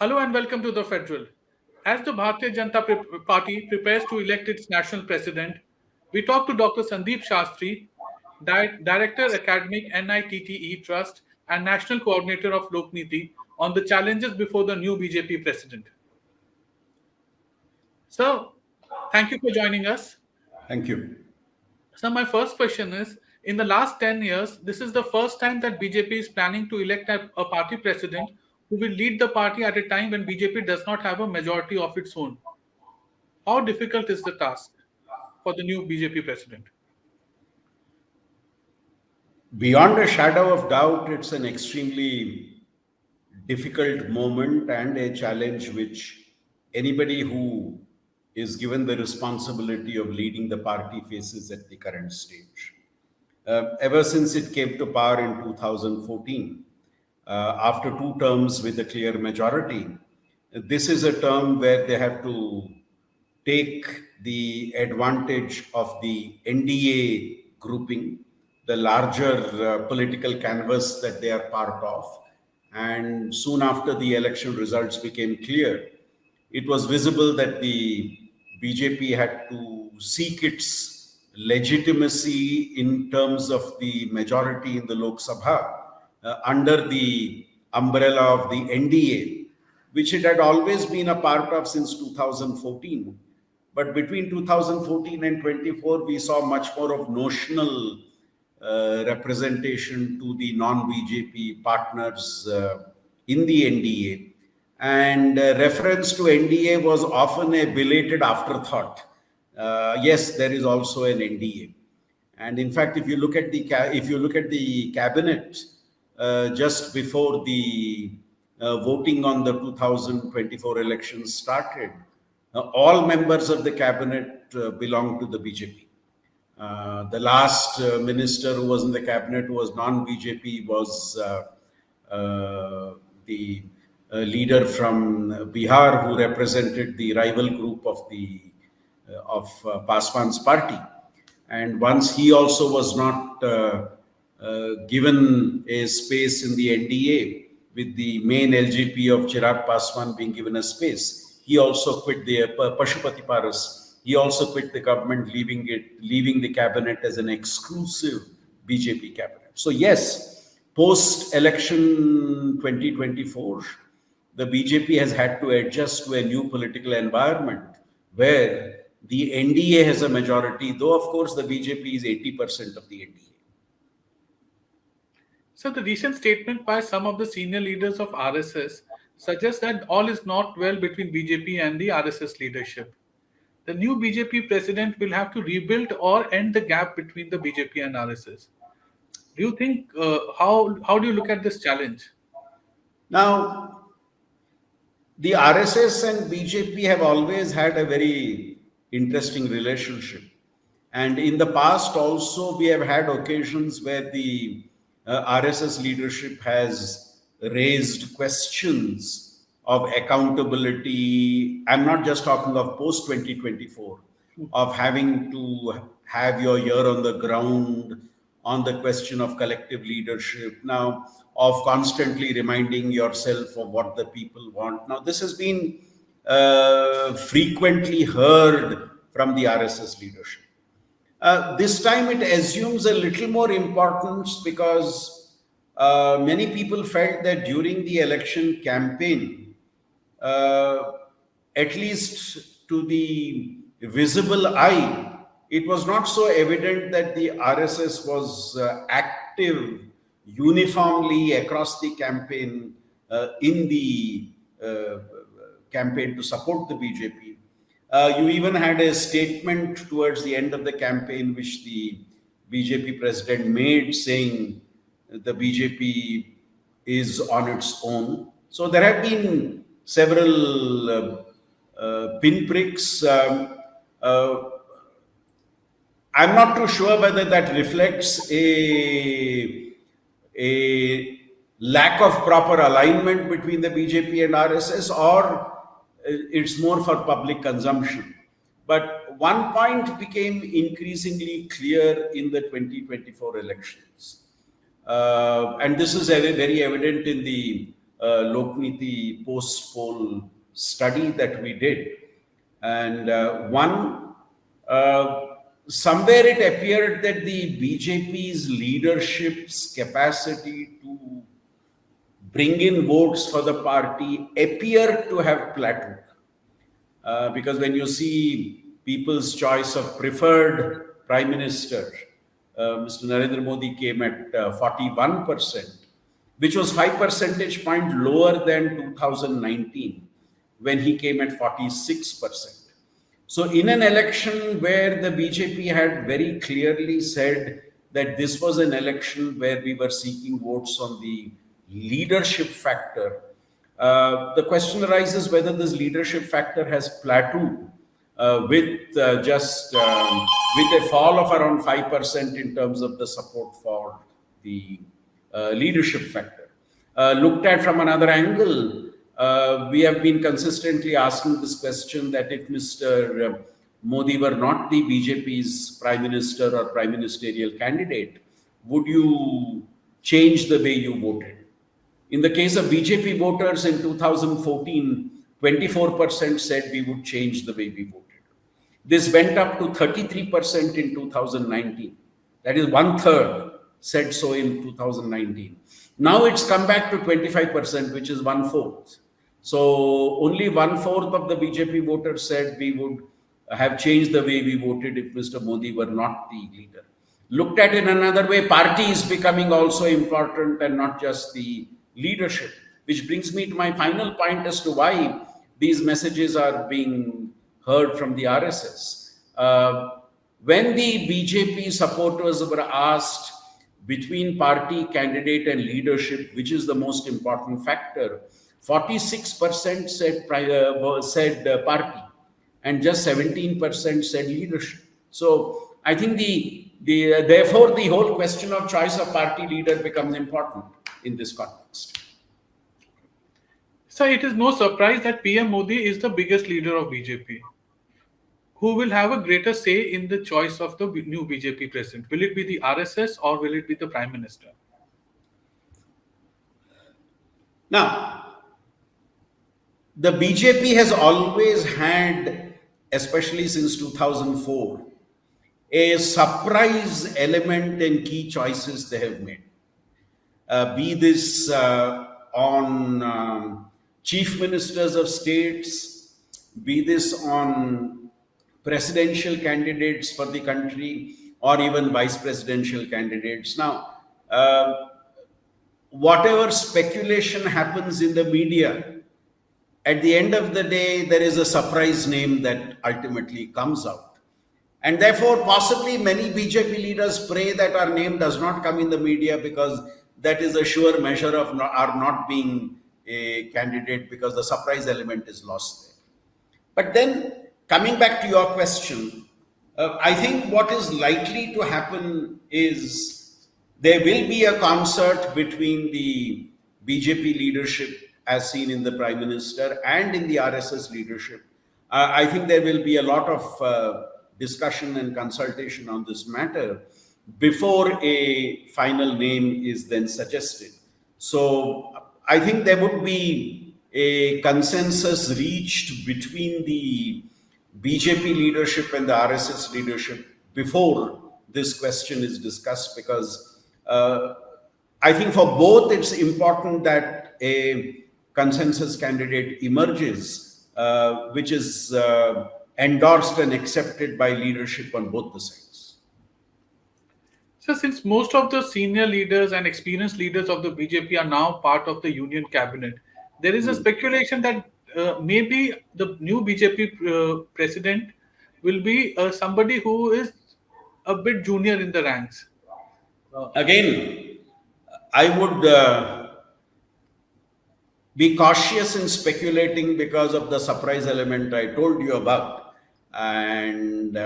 Hello and welcome to the Federal. As the Bharatiya Janata Party prepares to elect its national president, we talk to Dr. Sandeep Shastri, Director Academic NITTE Trust and National Coordinator of Lokniti, on the challenges before the new BJP president. So, thank you for joining us. Thank you. So, my first question is, in the last 10 years, this is the first time that BJP is planning to elect a party president who will lead the party at a time when BJP does not have a majority of its own. How difficult is the task for the new BJP president? Beyond a shadow of doubt, it's an extremely difficult moment and a challenge which anybody who is given the responsibility of leading the party faces at the current stage. Ever since it came to power in 2014, after two terms with a clear majority, this is a term where they have to take the advantage of the NDA grouping, the larger political canvas that they are part of. And soon after the election results became clear, it was visible that the BJP had to seek its legitimacy in terms of the majority in the Lok Sabha under the umbrella of the NDA, which it had always been a part of since 2014. But between 2014 and 24, we saw much more of notional representation to the non-BJP partners in the NDA. And reference to NDA was often a belated afterthought. Yes, there is also an NDA. And in fact, if you look at the cabinet just before the voting on the 2024 elections started, all members of the cabinet belong to the BJP. The last minister who was in the cabinet who was non-BJP was the leader from Bihar who represented the rival group of Paswan's party. And once he also was not given a space in the NDA, with the main LGP of Chirag Paswan being given a space, he also quit the Pashupati Paras. He also quit the government, leaving the cabinet as an exclusive BJP cabinet. So yes, post-election 2024, the BJP has had to adjust to a new political environment where the NDA has a majority, though of course the BJP is 80% of the NDA. So, the recent statement by some of the senior leaders of RSS suggests that all is not well between BJP and the RSS leadership. The new BJP president will have to rebuild or end the gap between the BJP and RSS. Do you think, how do you look at this challenge? Now, the RSS and BJP have always had a very interesting relationship. And in the past also, we have had occasions where the RSS leadership has raised questions of accountability. I'm not just talking of post 2024, of having to have your ear on the ground on the question of collective leadership. Now, of constantly reminding yourself of what the people want. Now, this has been frequently heard from the RSS leadership. This time it assumes a little more importance because many people felt that during the election campaign, at least to the visible eye, it was not so evident that the RSS was active uniformly across the campaign in the campaign to support the BJP. You even had a statement towards the end of the campaign which the BJP president made saying the BJP is on its own. So there have been several pinpricks. I'm not too sure whether that reflects a lack of proper alignment between the BJP and RSS, or it's more for public consumption. But one point became increasingly clear in the 2024 elections. And this is very evident in the Lokniti post poll study that we did. And uh, somewhere it appeared that the BJP's leadership's capacity to bring in votes for the party appear to have plateaued. Because when you see people's choice of preferred prime minister, Mr. Narendra Modi came at 41%, which was 5 percentage point lower than 2019 when he came at 46%. So, in an election where the BJP had very clearly said that this was an election where we were seeking votes on the leadership factor, the question arises whether this leadership factor has plateaued with just with a fall of around 5% in terms of the support for the leadership factor. Looked at from another angle, we have been consistently asking this question that if Mr. Modi were not the BJP's prime minister or prime ministerial candidate, would you change the way you voted? In the case of BJP voters in 2014, 24% said we would change the way we voted. This went up to 33% in 2019. That is one third said so in 2019. Now it's come back to 25%, which is one fourth. So only one fourth of the BJP voters said we would have changed the way we voted if Mr. Modi were not the leader. Looked at in another way, party is becoming also important and not just the leadership, which brings me to my final point as to why these messages are being heard from the RSS. When the BJP supporters were asked between party candidate and leadership, which is the most important factor, 46% said party, and just 17% said leadership. So I think therefore the whole question of choice of party leader becomes important in this context. So it is no surprise that PM Modi is the biggest leader of BJP. Who will have a greater say in the choice of the new BJP president? Will it be the RSS or will it be the Prime Minister? Now, the BJP has always had, especially since 2004, a surprise element in key choices they have made. Be this on chief ministers of states, be this on presidential candidates for the country, or even vice presidential candidates. Now, whatever speculation happens in the media, at the end of the day, there is a surprise name that ultimately comes out. And therefore, possibly many BJP leaders pray that our name does not come in the media because that is a sure measure of our not being a candidate because the surprise element is lost there. But then, coming back to your question, I think what is likely to happen is there will be a concert between the BJP leadership, as seen in the Prime Minister, and in the RSS leadership. I think there will be a lot of discussion and consultation on this matter before a final name is then suggested. So I think there would be a consensus reached between the BJP leadership and the RSS leadership before this question is discussed, because I think for both it's important that a consensus candidate emerges, which is endorsed and accepted by leadership on both the sides. So, since most of the senior leaders and experienced leaders of the BJP are now part of the union cabinet, there is a speculation that maybe the new BJP president will be somebody who is a bit junior in the ranks. Again, I would be cautious in speculating because of the surprise element I told you about. And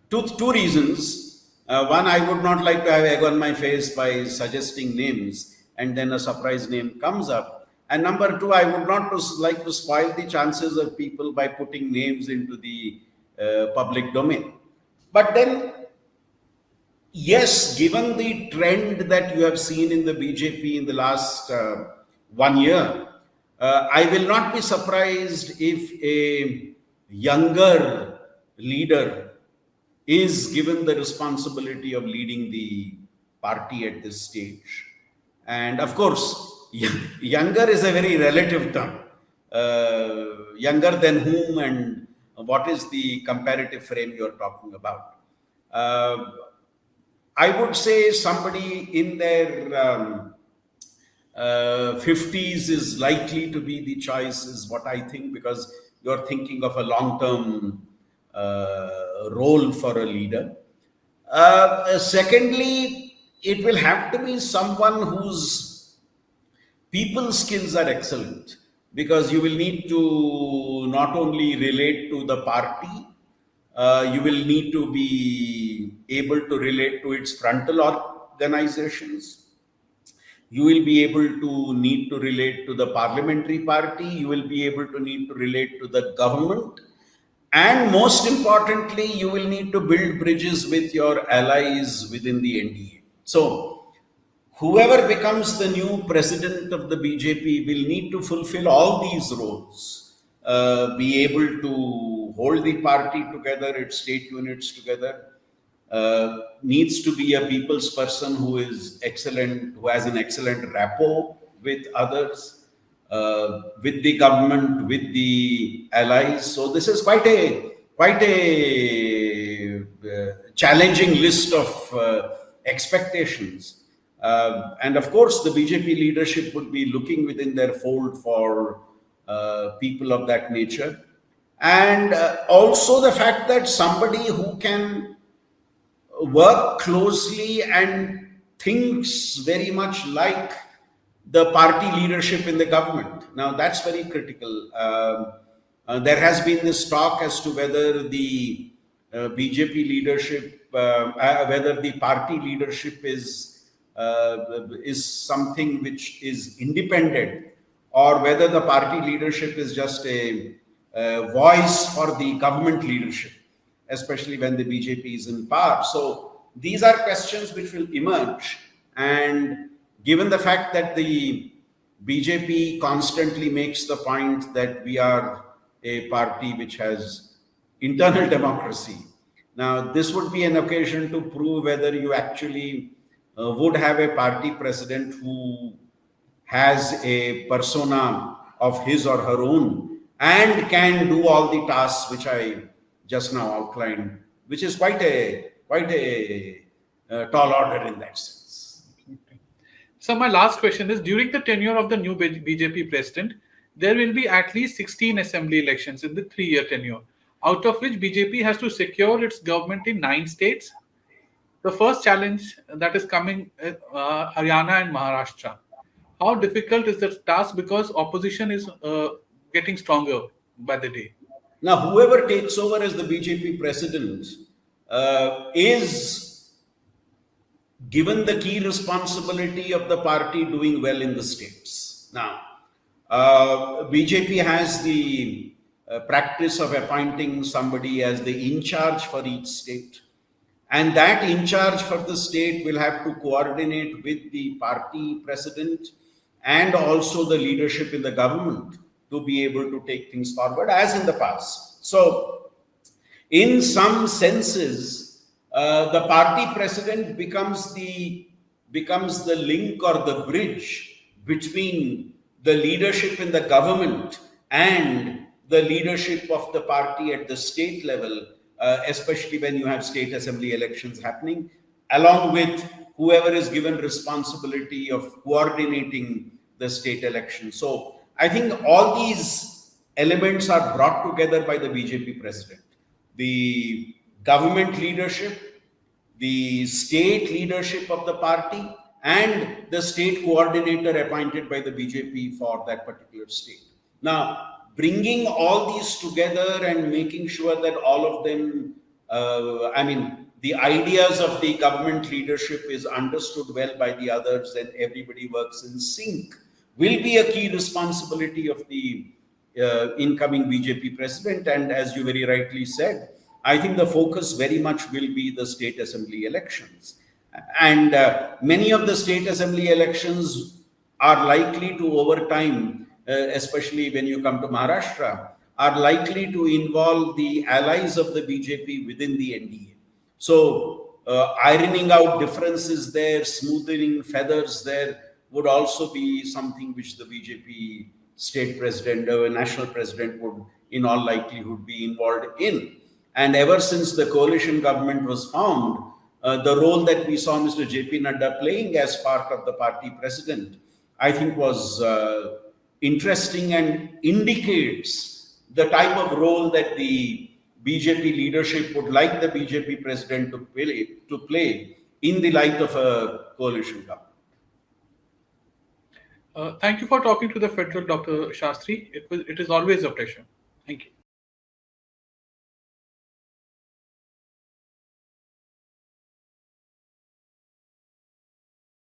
two reasons. One, I would not like to have egg on my face by suggesting names and then a surprise name comes up. And number two, I would not like to spoil the chances of people by putting names into the public domain. But then, yes, given the trend that you have seen in the BJP in the last 1 year, I will not be surprised if a younger leader is given the responsibility of leading the party at this stage. And of course, younger is a very relative term. Younger than whom, and what is the comparative frame you're talking about? Uh, I would say somebody in their 50s is likely to be the choice, is what I think, because you're thinking of a long term role for a leader. Secondly, it will have to be someone whose people skills are excellent, because you will need to not only relate to the party, you will need to be able to relate to its frontal organizations. You will be able to need to relate to the parliamentary party. You will be able to need to relate to the government. And most importantly, you will need to build bridges with your allies within the NDA. So, whoever becomes the new president of the BJP will need to fulfill all these roles, be able to hold the party together, its state units together, needs to be a people's person who is excellent, who has an excellent rapport with others, with the government, with the allies. So this is quite a challenging list of expectations. And of course, the BJP leadership would be looking within their fold for people of that nature. And also the fact that somebody who can work closely and thinks very much like the party leadership in the government. Now, that's very critical. There has been this talk as to whether the BJP leadership, whether the party leadership is something which is independent, or whether the party leadership is just a voice for the government leadership, especially when the BJP is in power. So these are questions which will emerge. And given the fact that the BJP constantly makes the point that we are a party which has internal democracy, now this would be an occasion to prove whether you actually would have a party president who has a persona of his or her own and can do all the tasks which I just now outlined, which is quite a tall order in that sense. So my last question is: during the tenure of the new BJP president, there will be at least 16 assembly elections in the 3-year tenure, out of which BJP has to secure its government in 9 states. The first challenge that is coming Haryana and Maharashtra. How difficult is the task, because opposition is getting stronger by the day? Now, whoever takes over as the BJP president is given the key responsibility of the party doing well in the states. Now, BJP has the practice of appointing somebody as the in charge for each state. And that in charge for the state will have to coordinate with the party president and also the leadership in the government to be able to take things forward as in the past. So, in some senses, the party president becomes the link or the bridge between the leadership in the government and the leadership of the party at the state level, especially when you have state assembly elections happening, along with whoever is given responsibility of coordinating the state election. So I think all these elements are brought together by the BJP president. The government leadership, the state leadership of the party, and the state coordinator appointed by the BJP for that particular state. Now, bringing all these together and making sure that all of them, the ideas of the government leadership is understood well by the others and everybody works in sync, will be a key responsibility of the incoming BJP president. And as you very rightly said, I think the focus very much will be the state assembly elections. And many of the state assembly elections are likely to, over time, especially when you come to Maharashtra, are likely to involve the allies of the BJP within the NDA. So, ironing out differences there, smoothing feathers there, would also be something which the BJP state president or national president would, in all likelihood, be involved in. And ever since the coalition government was formed, the role that we saw Mr. JP Nadda playing as part of the party president, I think was interesting and indicates the type of role that the BJP leadership would like the BJP president to play in the light of a coalition government. Thank you for talking to the Federal, Dr. Shastri. It is always a pleasure. Thank you.